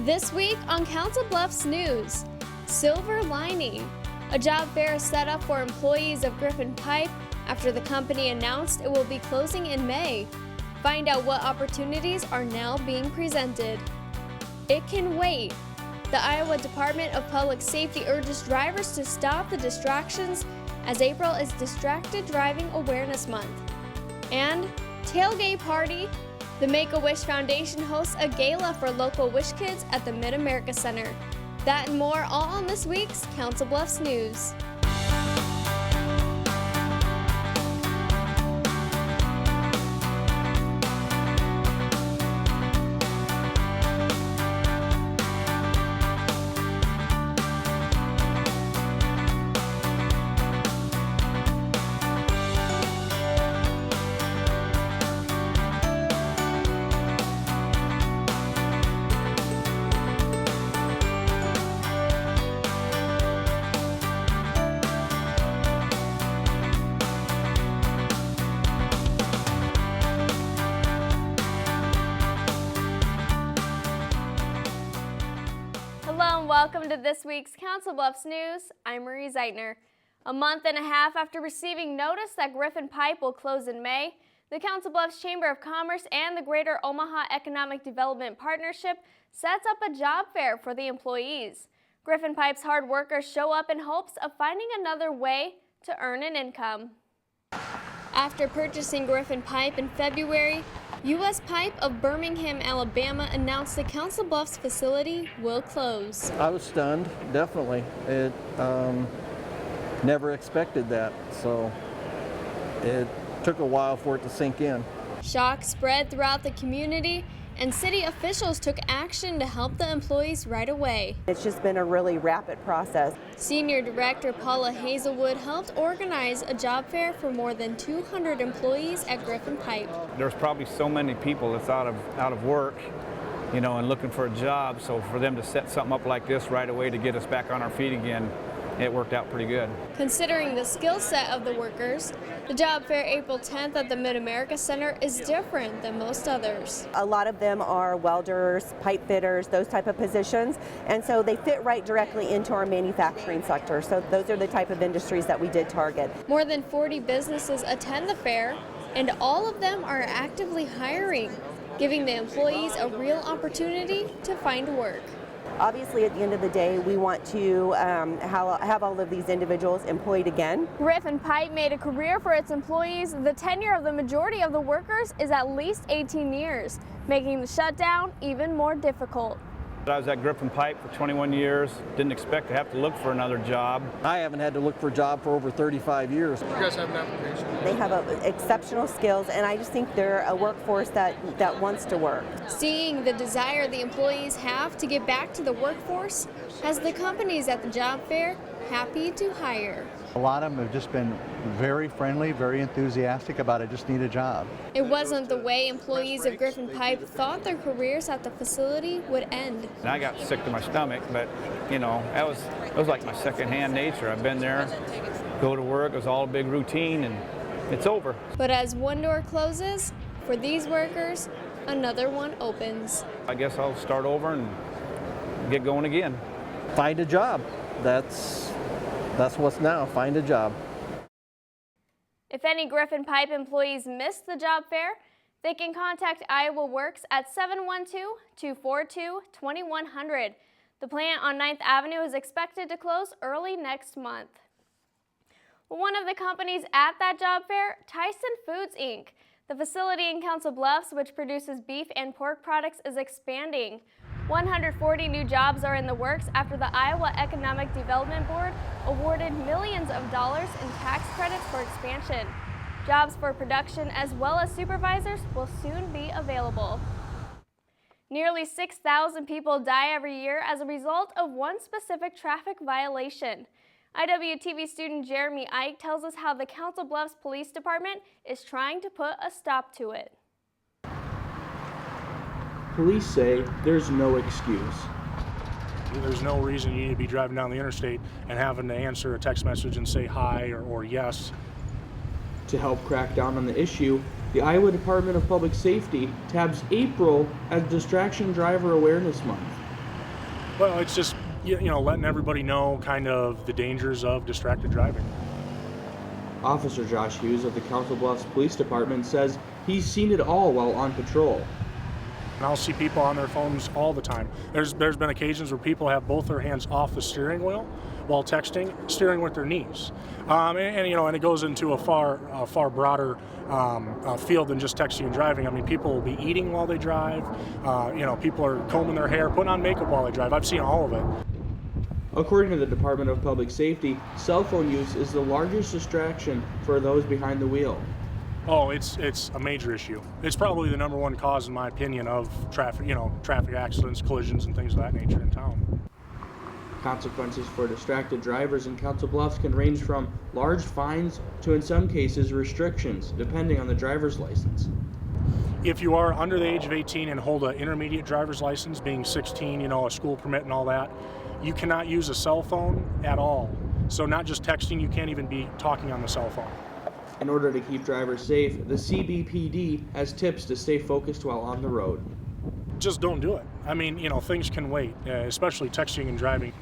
This week on Council Bluffs News, silver lining. A job fair is set up for employees of Griffin Pipe after the company announced it will be closing in May. Find out what opportunities are now being presented. It can wait. The Iowa Department of Public Safety urges drivers to stop the distractions as April is Distracted Driving Awareness Month. And tailgate party. The Make-A-Wish Foundation hosts a gala for local Wish Kids at the Mid-America Center. That and more all on this week's Council Bluffs News. Hello and welcome to this week's Council Bluffs News. I'm Marie Zeitner. A month and a half after receiving notice that Griffin Pipe will close in May, the Council Bluffs Chamber of Commerce and the Greater Omaha Economic Development Partnership sets up a job fair for the employees. Griffin Pipe's hard workers show up in hopes of finding another way to earn an income. After purchasing Griffin Pipe in February, U.S. Pipe of Birmingham, Alabama announced the Council Bluffs facility will close. I was stunned, definitely. It never expected that, so it took a while for it to sink in. Shock spread throughout the community, and city officials took action to help the employees right away. It's just been a really rapid process. Senior Director Paula Hazelwood helped organize a job fair for more than 200 employees at Griffin Pipe. There's probably so many people that's out of work, and looking for a job, so for them to set something up like this right away to get us back on our feet again, it worked out pretty good. Considering the skill set of the workers, the job fair April 10th at the Mid-America Center is different than most others. A lot of them are welders, pipe fitters, those type of positions, and so they fit right directly into our manufacturing sector. So those are the type of industries that we did target. More than 40 businesses attend the fair, and all of them are actively hiring, giving the employees a real opportunity to find work. Obviously, at the end of the day, we want to have all of these individuals employed again. Griffin Pipe made a career for its employees. The tenure of the majority of the workers is at least 18 years, making the shutdown even more difficult. I was at Griffin Pipe for 21 years, didn't expect to have to look for another job. I haven't had to look for a job for over 35 years. You guys have an application? They have exceptional skills, and I just think they're a workforce that wants to work. Seeing the desire the employees have to get back to the workforce has the companies at the job fair happy to hire. A lot of them have just been very friendly, very enthusiastic about it, just need a job. It wasn't the way employees of Griffin Pipe thought their careers at the facility would end. And I got sick to my stomach, but it was like my second-hand nature. I've been there, go to work, it was all a big routine, and it's over. But as one door closes, for these workers, another one opens. I guess I'll start over and get going again. Find a job. That's what's now, find a job. If any Griffin Pipe employees missed the job fair, they can contact Iowa Works at 712-242-2100. The plant on 9th Avenue is expected to close early next month. One of the companies at that job fair, Tyson Foods, Inc. The facility in Council Bluffs, which produces beef and pork products, is expanding. 140 new jobs are in the works after the Iowa Economic Development Board awarded millions of dollars in tax credits for expansion. Jobs for production as well as supervisors will soon be available. Nearly 6,000 people die every year as a result of one specific traffic violation. IWTV student Jeremy Ike tells us how the Council Bluffs Police Department is trying to put a stop to it. Police say there's no excuse. There's no reason you need to be driving down the interstate and having to answer a text message and say hi or yes. To help crack down on the issue, the Iowa Department of Public Safety tabs April as Distraction Driver Awareness Month. Well, it's just, letting everybody know kind of the dangers of distracted driving. Officer Josh Hughes of the Council Bluffs Police Department says he's seen it all while on patrol. And I'll see people on their phones all the time. There's been occasions where people have both their hands off the steering wheel while texting, steering with their knees. And it goes into a far broader field than just texting and driving. I mean, people will be eating while they drive. People are combing their hair, putting on makeup while they drive. I've seen all of it. According to the Department of Public Safety, cell phone use is the largest distraction for those behind the wheel. Oh, it's a major issue. It's probably the number one cause, in my opinion, of traffic accidents, collisions, and things of that nature in town. Consequences for distracted drivers in Council Bluffs can range from large fines to, in some cases, restrictions, depending on the driver's license. If you are under the age of 18 and hold an intermediate driver's license, being 16, a school permit and all that, you cannot use a cell phone at all. So not just texting, you can't even be talking on the cell phone. In order to keep drivers safe, the CBPD has tips to stay focused while on the road. Just don't do it. I mean, things can wait, especially texting and driving.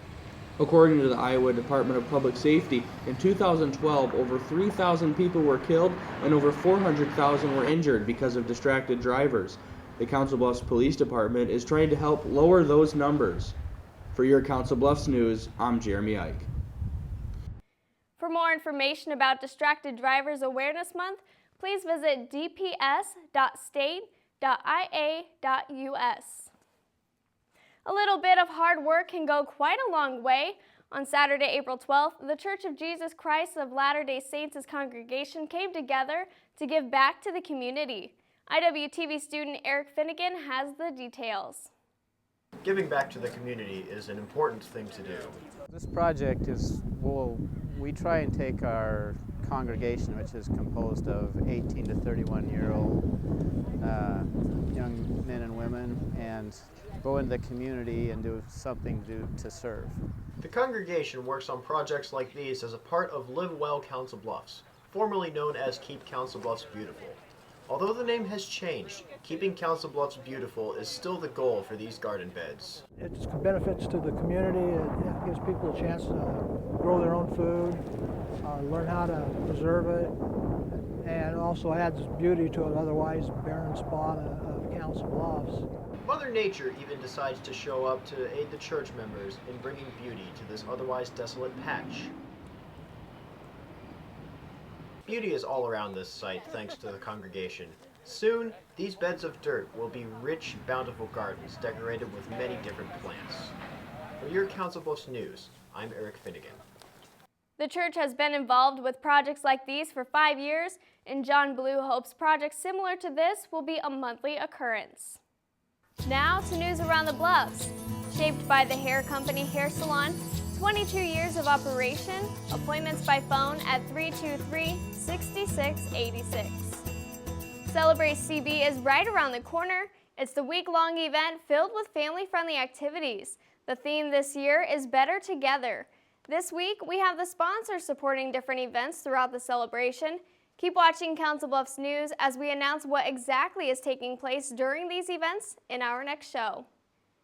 According to the Iowa Department of Public Safety, in 2012, over 3,000 people were killed and over 400,000 were injured because of distracted drivers. The Council Bluffs Police Department is trying to help lower those numbers. For your Council Bluffs News, I'm Jeremy Ike. For more information about Distracted Drivers Awareness Month, please visit dps.state.ia.us. A little bit of hard work can go quite a long way. On Saturday, April 12th, the Church of Jesus Christ of Latter-day Saints' congregation came together to give back to the community. IWTV student Eric Finnegan has the details. Giving back to the community is an important thing to do. This project is, we try and take our congregation, which is composed of 18 to 31-year-old young men and women, and go into the community and do something to serve. The congregation works on projects like these as a part of Live Well Council Bluffs, formerly known as Keep Council Bluffs Beautiful. Although the name has changed, keeping Council Bluffs beautiful is still the goal for these garden beds. It's benefits to the community. It gives people a chance to grow their own food, learn how to preserve it, and also adds beauty to an otherwise barren spot of Council Bluffs. Mother Nature even decides to show up to aid the church members in bringing beauty to this otherwise desolate patch. Beauty is all around this site thanks to the congregation. Soon, these beds of dirt will be rich, bountiful gardens decorated with many different plants. For your Council Bluffs News, I'm Eric Finnegan. The church has been involved with projects like these for 5 years, and John Blue hopes projects similar to this will be a monthly occurrence. Now to news around the Bluffs. Shaped by the Hair Company Hair Salon, 22 years of operation, appointments by phone at 323-6686. Celebrate CB is right around the corner. It's the week-long event filled with family-friendly activities. The theme this year is Better Together. This week, we have the sponsors supporting different events throughout the celebration. Keep watching Council Bluffs News as we announce what exactly is taking place during these events in our next show.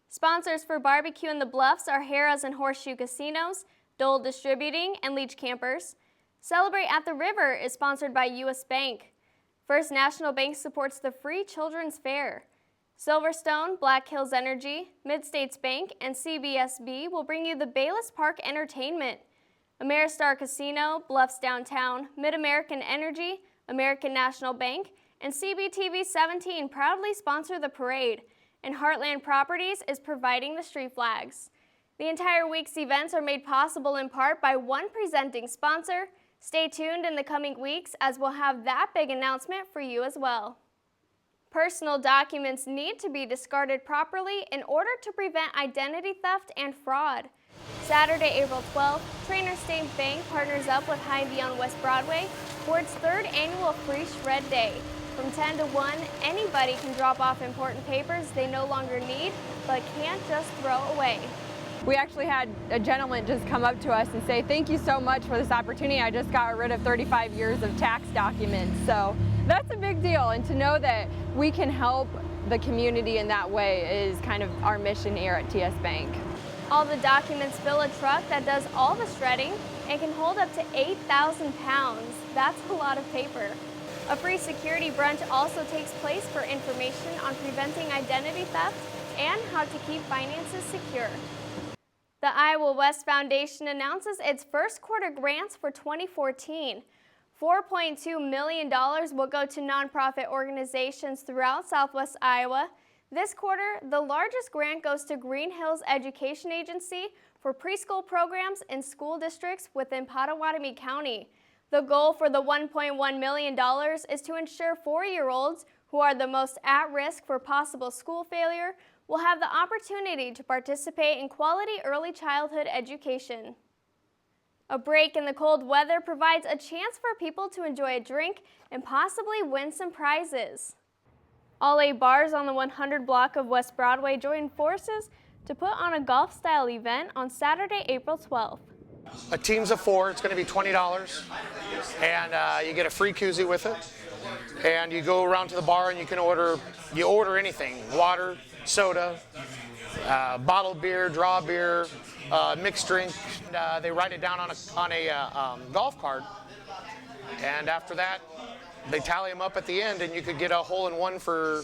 Sponsors for Barbecue in the Bluffs are Harrah's and Horseshoe Casinos, Dole Distributing, and Leach Campers. Celebrate at the River is sponsored by U.S. Bank. First National Bank supports the free Children's Fair. Silverstone, Black Hills Energy, Mid-States Bank, and CBSB will bring you the Bayless Park Entertainment. Ameristar Casino, Bluffs Downtown, Mid-American Energy, American National Bank, and CBTV 17 proudly sponsor the parade, and Heartland Properties is providing the street flags. The entire week's events are made possible in part by one presenting sponsor. Stay tuned in the coming weeks as we'll have that big announcement for you as well. Personal documents need to be discarded properly in order to prevent identity theft and fraud. Saturday, April 12th, Trainer State Bank partners up with Hy-Vee on West Broadway for its 3rd annual Free Shred Day. From 10 to 1, anybody can drop off important papers they no longer need, but can't just throw away. We actually had a gentleman just come up to us and say, "Thank you so much for this opportunity. I just got rid of 35 years of tax documents." So that's a big deal, and to know that we can help the community in that way is kind of our mission here at TS Bank. All the documents fill a truck that does all the shredding and can hold up to 8,000 pounds. That's a lot of paper. A free security brunch also takes place for information on preventing identity theft and how to keep finances secure. The Iowa West Foundation announces its first quarter grants for 2014. $4.2 million will go to nonprofit organizations throughout Southwest Iowa. This quarter, the largest grant goes to Green Hills Education Agency for preschool programs in school districts within Pottawatomie County. The goal for the $1.1 million is to ensure 4-year-olds who are the most at risk for possible school failure will have the opportunity to participate in quality early childhood education. A break in the cold weather provides a chance for people to enjoy a drink and possibly win some prizes. All 8 bars on the 100 block of West Broadway joined forces to put on a golf-style event on Saturday, April 12th. A team's of 4, it's going to be $20, and you get a free koozie with it. And you go around to the bar and you can order anything, water, soda, bottled beer, draw beer, mixed drink. They write it down on a golf cart, and after that, they tally them up at the end, and you could get a hole-in-one for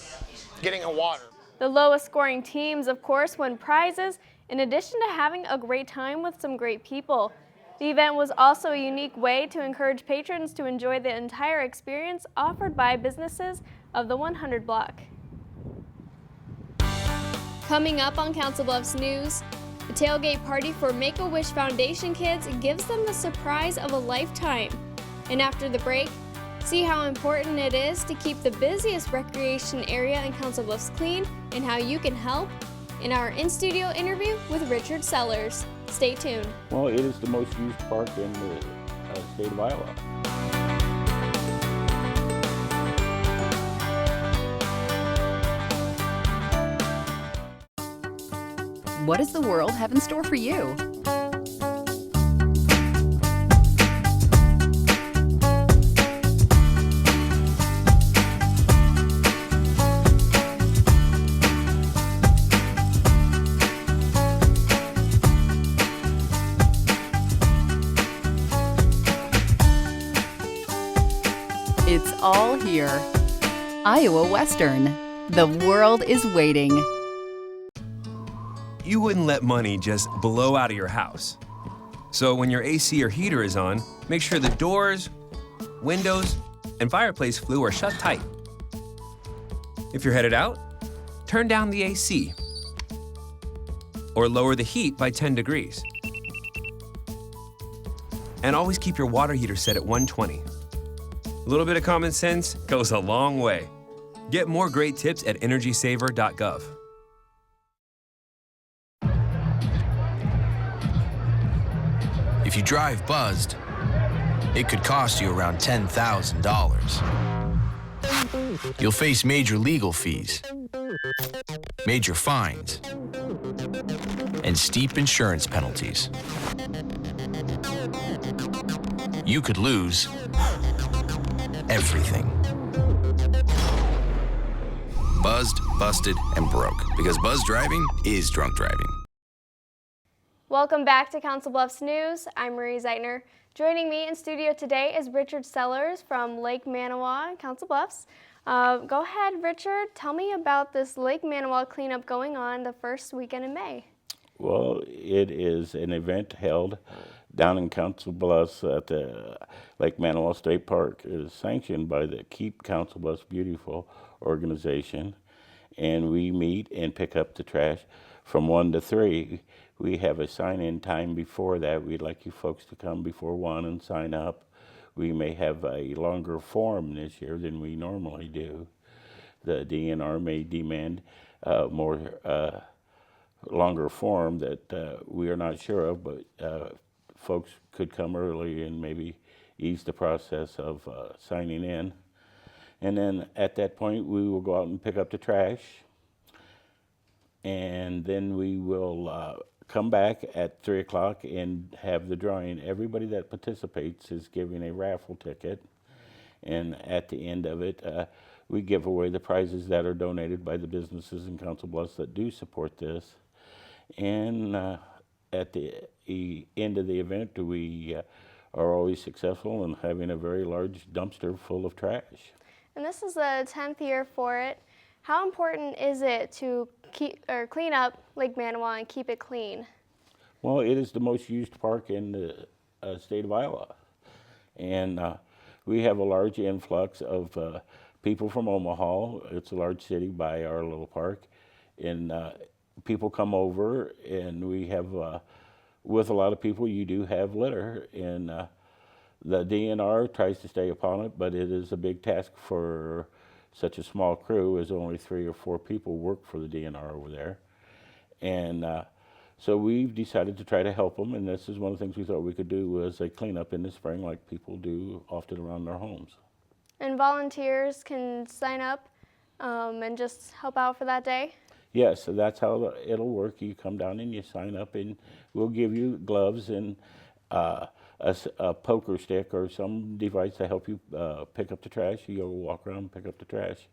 getting a water. The lowest scoring teams, of course, win prizes, in addition to having a great time with some great people. The event was also a unique way to encourage patrons to enjoy the entire experience offered by businesses of the 100 block. Coming up on Council Bluffs News, the tailgate party for Make-A-Wish Foundation kids gives them the surprise of a lifetime. And after the break, see how important it is to keep the busiest recreation area in Council Bluffs clean and how you can help in our in-studio interview with Richard Sellers. Stay tuned. Well, it is the most used park in the state of Iowa. What does the world have in store for you? It's all here. Iowa Western. The world is waiting. You wouldn't let money just blow out of your house. So when your AC or heater is on, make sure the doors, windows, and fireplace flue are shut tight. If you're headed out, turn down the AC or lower the heat by 10 degrees. And always keep your water heater set at 120. A little bit of common sense goes a long way. Get more great tips at energysaver.gov. If you drive buzzed, it could cost you around $10,000. You'll face major legal fees, major fines, and steep insurance penalties. You could lose everything. Buzzed, busted, and broke, because buzz driving is drunk driving. Welcome back to Council Bluffs News. I'm Marie Zeitner. Joining me in studio today is Richard Sellers from Lake Manawa, Council Bluffs. Go ahead, Richard. Tell me about this Lake Manawa cleanup going on the first weekend in May. Well, it is an event held down in Council Bluffs at the Lake Manawa State Park. It is sanctioned by the Keep Council Bluffs Beautiful organization, and we meet and pick up the trash from 1 to 3. We have a sign-in time before that. We'd like you folks to come before 1 and sign up. We may have a longer form this year than we normally do. The DNR may demand more longer form that we are not sure of, but folks could come early and maybe ease the process of signing in. And then at that point, we will go out and pick up the trash. And then we will come back at 3 o'clock and have the drawing. Everybody that participates is given a raffle ticket. And at the end of it, we give away the prizes that are donated by the businesses in Council Bluffs that do support this. And at the end of the event, we are always successful in having a very large dumpster full of trash. And this is the 10th year for it. How important is it to clean up Lake Manawa and keep it clean? Well, it is the most used park in the state of Iowa. And we have a large influx of people from Omaha. It's a large city by our little park. And people come over, and we have, with a lot of people, you do have litter. And the DNR tries to stay upon it, but it is a big task for such a small crew, as only 3 or 4 people work for the DNR over there. And so we've decided to try to help them, and this is one of the things we thought we could do was a cleanup in the spring like people do often around their homes. And volunteers can sign up and just help out for that day? Yes, so that's how it'll work. You come down and you sign up, and we'll give you gloves and a poker stick or some device to help you pick up the trash. You'll walk around and pick up the trash.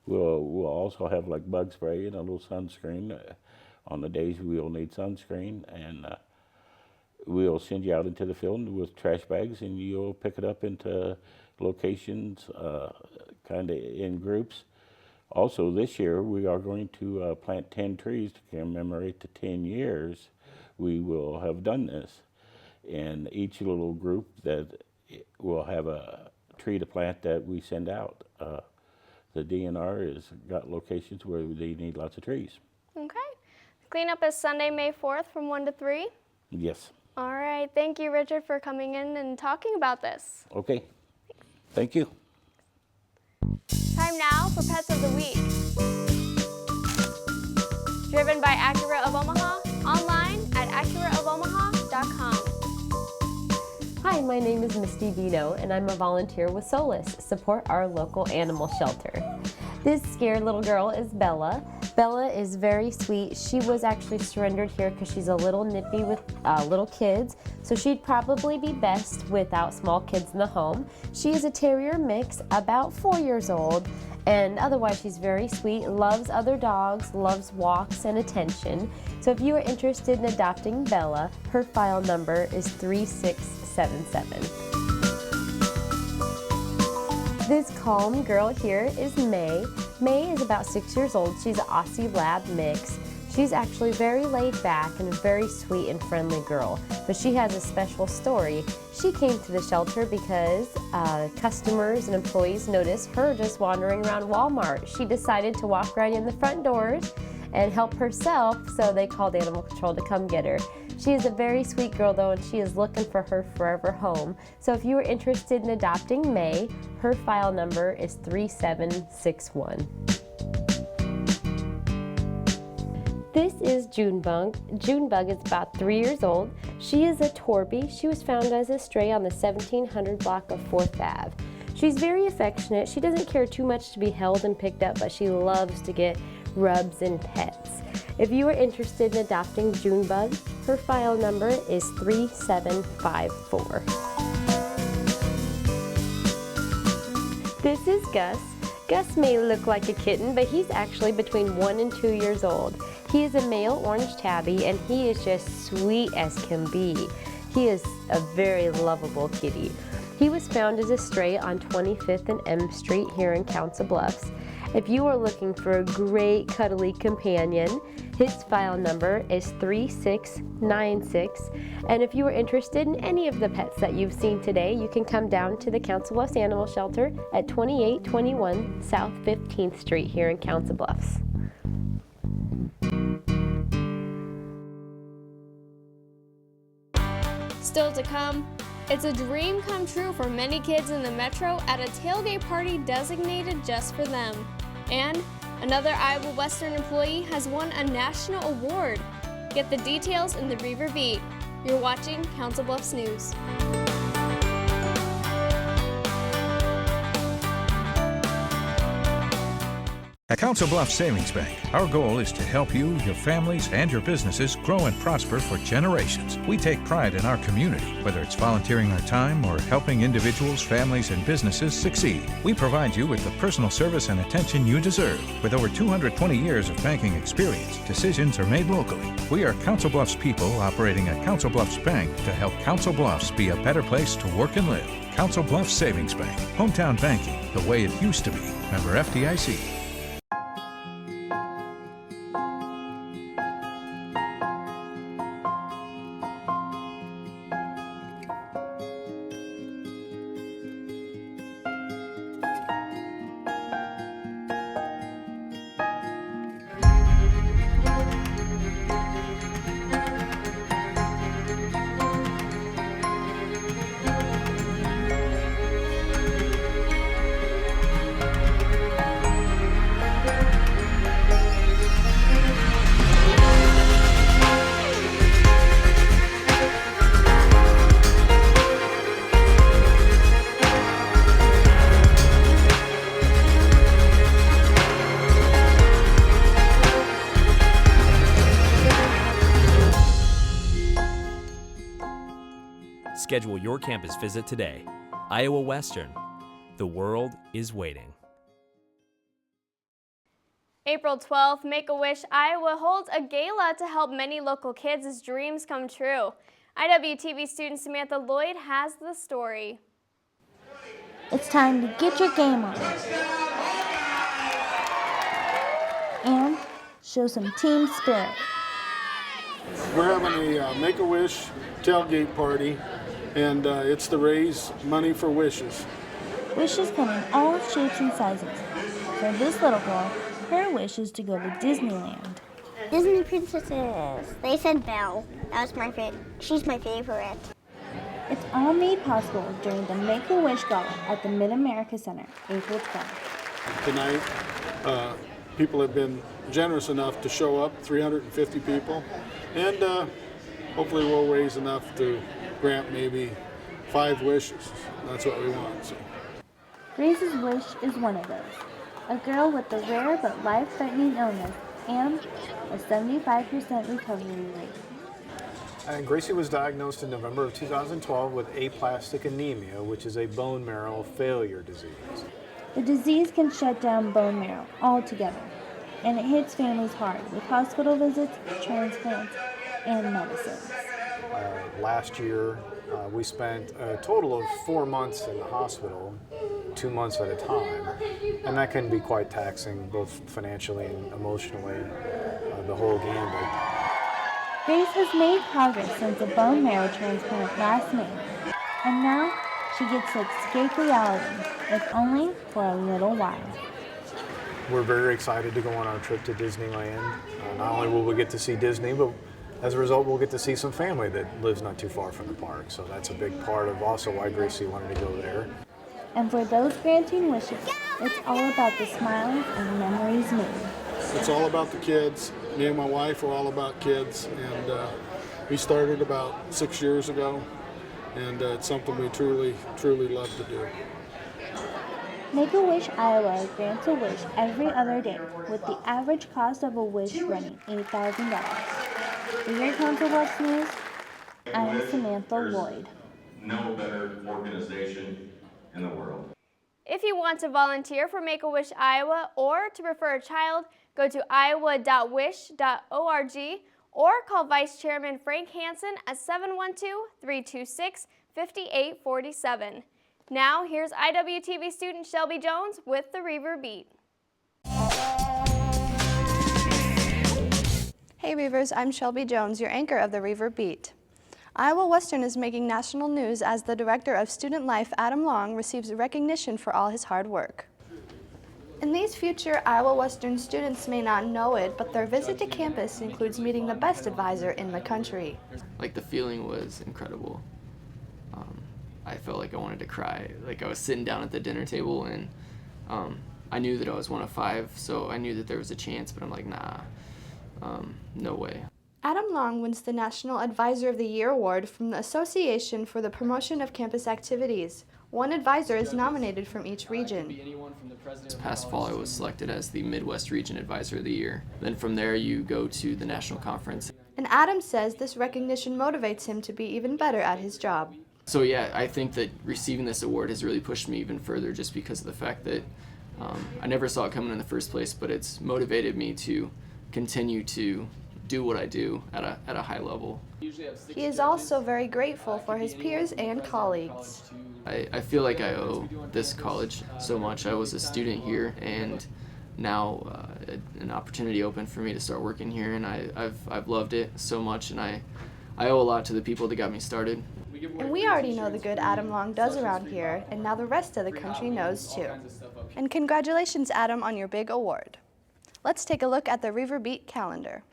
We'll also have like bug spray and a little sunscreen. On the days we'll need sunscreen, and we'll send you out into the field with trash bags, and you'll pick it up into locations kind of in groups. Also this year we are going to plant 10 trees to commemorate the 10 years we will have done this. And each little group that will have a tree to plant that we send out. The DNR has got locations where they need lots of trees. Okay. Cleanup is Sunday, May 4th from 1 to 3? Yes. All right. Thank you, Richard, for coming in and talking about this. Okay. Thank you. Time now for Pets of the Week. Driven by Acura of Omaha, online at acuraofomaha.com. Hi, my name is Misty Vino, and I'm a volunteer with Solace, support our local animal shelter. This scared little girl is Bella. Bella is very sweet. She was actually surrendered here because she's a little nippy with little kids, so she'd probably be best without small kids in the home. She is a terrier mix, about 4 years old, and otherwise she's very sweet, loves other dogs, loves walks and attention. So if you are interested in adopting Bella, her file number is 3677. This calm girl here is May. May is about 6 years old. She's an Aussie Lab mix. She's actually very laid back and a very sweet and friendly girl, but she has a special story. She came to the shelter because customers and employees noticed her just wandering around Walmart. She decided to walk right in the front doors and help herself, so they called Animal Control to come get her. She is a very sweet girl though, and she is looking for her forever home. So if you are interested in adopting May, her file number is 3761. This is Junebug. Junebug is about 3 years old. She is a Torby. She was found as a stray on the 1700 block of 4th Ave. She's very affectionate. She doesn't care too much to be held and picked up, but she loves to get rubs and pets. If you are interested in adopting Junebug, her file number is 3754. This is Gus. Gus may look like a kitten, but he's actually between 1 and 2 years old. He is a male orange tabby, and he is just sweet as can be. He is a very lovable kitty. He was found as a stray on 25th and M Street here in Council Bluffs. If you are looking for a great cuddly companion, his file number is 3696. And if you are interested in any of the pets that you've seen today, you can come down to the Council Bluffs Animal Shelter at 2821 South 15th Street here in Council Bluffs. Still to come, it's a dream come true for many kids in the metro at a tailgate party designated just for them. And another Iowa Western employee has won a national award. Get the details in the Beaver Beat. You're watching Council Bluffs News. At Council Bluffs Savings Bank, our goal is to help you, your families, and your businesses grow and prosper for generations. We take pride in our community, whether it's volunteering our time or helping individuals, families, and businesses succeed. We provide you with the personal service and attention you deserve. With over 220 years of banking experience, decisions are made locally. We are Council Bluffs people operating at Council Bluffs Bank to help Council Bluffs be a better place to work and live. Council Bluffs Savings Bank, hometown banking, the way it used to be. Member FDIC. Schedule your campus visit today. Iowa Western. The world is waiting. April 12th, Make-A-Wish Iowa holds a gala to help many local kids' dreams come true. IWTV student Samantha Lloyd has the story. It's time to get your game on and show some team spirit. We're having a Make-A-Wish tailgate party, and it's to raise money for Wishes. Wishes come in all shapes and sizes. For this little girl, her wish is to go to Disneyland. Disney princesses. They said Belle. That was my favorite. She's my favorite. It's all made possible during the Make-A-Wish Gala at the Mid-America Center, April 12th. Tonight, people have been generous enough to show up, 350 people, and hopefully we'll raise enough to grant maybe 5 wishes. That's what we want. So. Grace's wish is one of those. A girl with a rare but life-threatening illness and a 75% recovery rate. Gracie was diagnosed in November of 2012 with aplastic anemia, which is a bone marrow failure disease. The disease can shut down bone marrow altogether, and it hits families hard with hospital visits, transplants, and medicines. Last year, we spent a total of 4 months in the hospital, 2 months at a time, and that can be quite taxing, both financially and emotionally, the whole gambit. Grace has made progress since a bone marrow transplant last May, and now she gets to escape reality, if only for a little while. We're very excited to go on our trip to Disneyland. Not only will we get to see Disney, but as a result, we'll get to see some family that lives not too far from the park. So that's a big part of also why Gracie wanted to go there. And for those granting wishes, it's all about the smiles and memories made. It's all about the kids. Me and my wife are all about kids, and we started about 6 years ago, and it's something we truly, truly love to do. Make-A-Wish Iowa grants a wish every other day, with the average cost of a wish running $8,000. For your Council Bluffs News, I'm Samantha Lloyd. No better organization in the world. If you want to volunteer for Make-A-Wish Iowa or to refer a child, go to iowa.wish.org or call Vice Chairman Frank Hansen at 712-326-5847. Now, here's IWTV student Shelby Jones with the Reaver Beat. Hey Reavers, I'm Shelby Jones, your anchor of the Reaver Beat. Iowa Western is making national news as the Director of Student Life, Adam Long, receives recognition for all his hard work. In these future Iowa Western students may not know it, but their visit to campus includes meeting the best advisor in the country. Like, the feeling was incredible. I felt like I wanted to cry. Like, I was sitting down at the dinner table, and I knew that I was one of 5, so I knew that there was a chance, but I'm like, nah, no way. Adam Long wins the National Advisor of the Year award from the Association for the Promotion of Campus Activities. One advisor is nominated from each region. This past fall, I was selected as the Midwest Region Advisor of the Year. Then from there, you go to the national conference. And Adam says this recognition motivates him to be even better at his job. So yeah, I think that receiving this award has really pushed me even further just because of the fact that I never saw it coming in the first place, but it's motivated me to continue to do what I do at a high level. He is also very grateful for his peers and colleagues. I feel like I owe this college so much. I was a student here, and now an opportunity opened for me to start working here, and I've loved it so much, and I owe a lot to the people that got me started. And we already know the good Adam Long does around here, and now the rest of the country knows too. And congratulations, Adam, on your big award. Let's take a look at the River Beat calendar.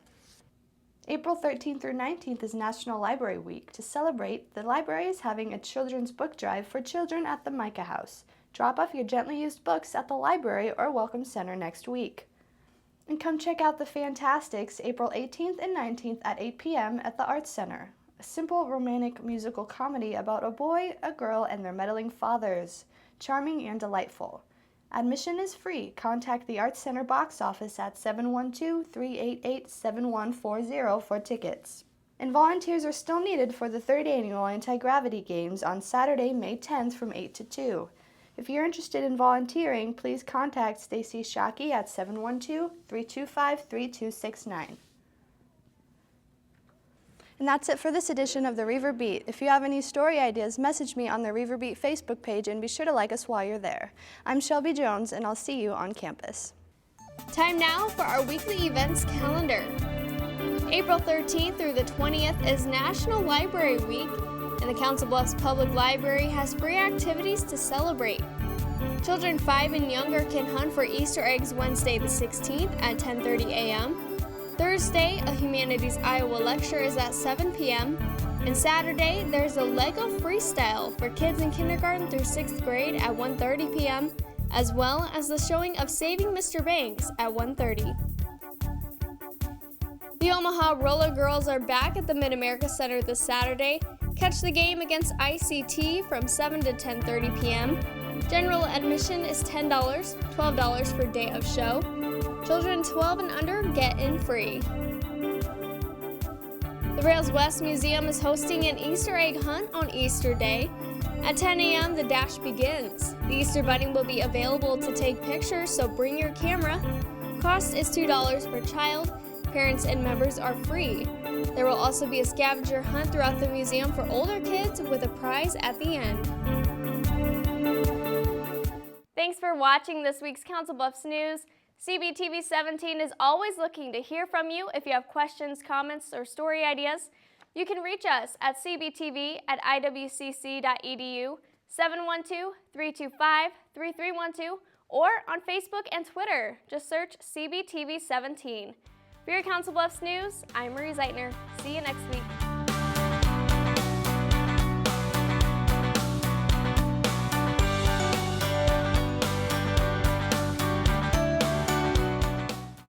April 13th through 19th is National Library Week. To celebrate, the library is having a children's book drive for children at the Micah House. Drop off your gently used books at the library or Welcome Center next week. And come check out the Fantastics April 18th and 19th at 8 p.m. at the Arts Center. A simple romantic musical comedy about a boy, a girl, and their meddling fathers. Charming and delightful. Admission is free. Contact the Arts Center box office at 712-388-7140 for tickets. And volunteers are still needed for the 3rd annual Anti-Gravity Games on Saturday, May 10th from 8 to 2. If you're interested in volunteering, please contact Stacy Shockey at 712-325-3269. And that's it for this edition of the River Beat. If you have any story ideas, message me on the River Beat Facebook page and be sure to like us while you're there. I'm Shelby Jones, and I'll see you on campus. Time now for our weekly events calendar. April 13th through the 20th is National Library Week, and the Council Bluffs Public Library has free activities to celebrate. Children 5 and younger can hunt for Easter eggs Wednesday the 16th at 10:30 a.m. Thursday, a Humanities Iowa lecture is at 7 p.m. And Saturday, there's a Lego freestyle for kids in kindergarten through 6th grade at 1:30 p.m., as well as the showing of Saving Mr. Banks at 1:30. The Omaha Roller Girls are back at the Mid-America Center this Saturday. Catch the game against ICT from 7 to 10:30 p.m. General admission is $10, $12 for day of show. Children 12 and under get in free. The Rails West Museum is hosting an Easter egg hunt on Easter Day. At 10 a.m., the dash begins. The Easter Bunny will be available to take pictures, so bring your camera. Cost is $2 per child. Parents and members are free. There will also be a scavenger hunt throughout the museum for older kids with a prize at the end. Thanks for watching this week's Council Bluffs News. CBTV 17 is always looking to hear from you. If you have questions, comments, or story ideas, you can reach us at cbtv@iwcc.edu, 712-325-3312, or on Facebook and Twitter. Just search CBTV 17. For your Council Bluffs News, I'm Marie Zeitner. See you next week.